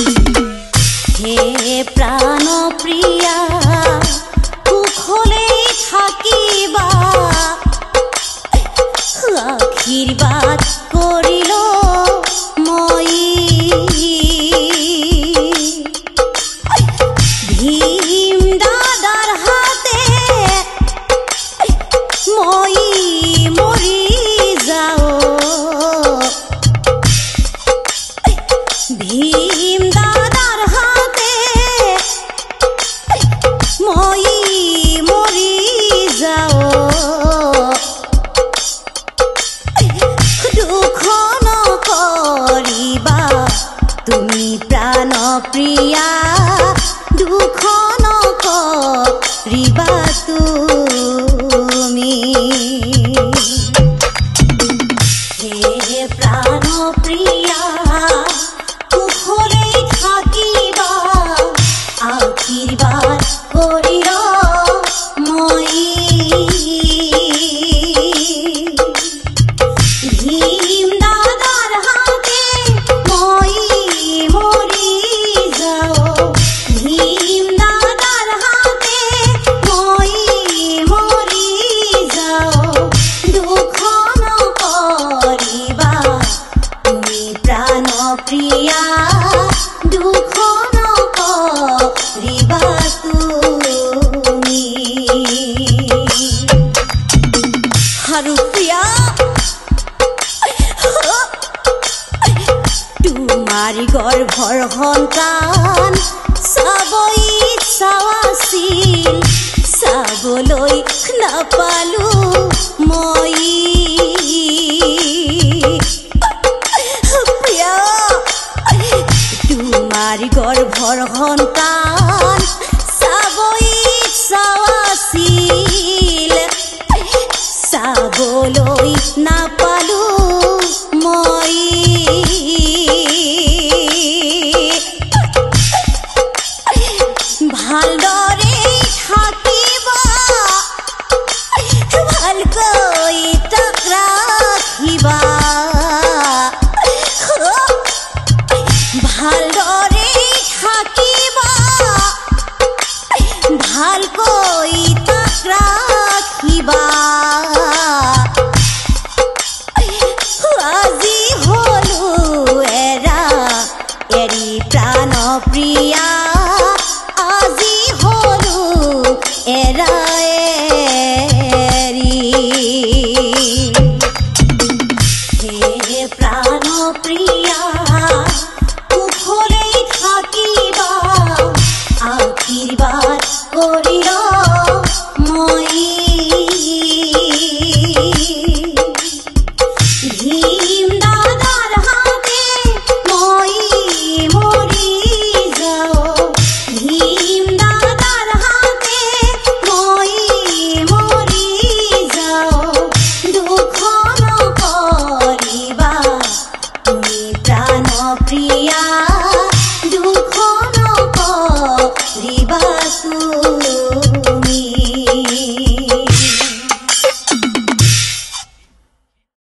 হে প্রাণ প্রিয়া কুখলে থাকিবা আশীর্বাদ করিল মই ভীম দাদার হাতে মই মরি যাও ভীম দাদার হাতে মই মরি যাও দুঃখ নকৰিবা তুমি প্ৰাণ প্ৰিয়া দুঃখ নকৰিবা তুমি হে প্রাণ প্রিয়া কুখলে থাকিবা আশীর্বাদ করিল মই ভীম দাদার হাতে মই মরি যাও ভীম দাদার হাতে মই মরি যাও দুঃখ নকৰিবা তুমি প্ৰাণ প্ৰিয়া দুঃখ নকৰিবা তুমি আৰু প্ৰিয়া তোমাৰ গৰ্ভৰ সন্তান চাব ইচ্ছা আছিল চাবলৈ নাপালো মই প্ৰিয়া তোমাৰ গৰ্ভৰ সন্তান চাব ইচ্ছা আছিল চাবলৈ নাপালো মই ভালদৰে থাকিবা ভালকৈ তাক ৰাখিবা ভালদৰে থাকিবা ভালকৈ তাক ৰাখিবা আজি হলো এৰা এৰি প্ৰাণ প্ৰিয়া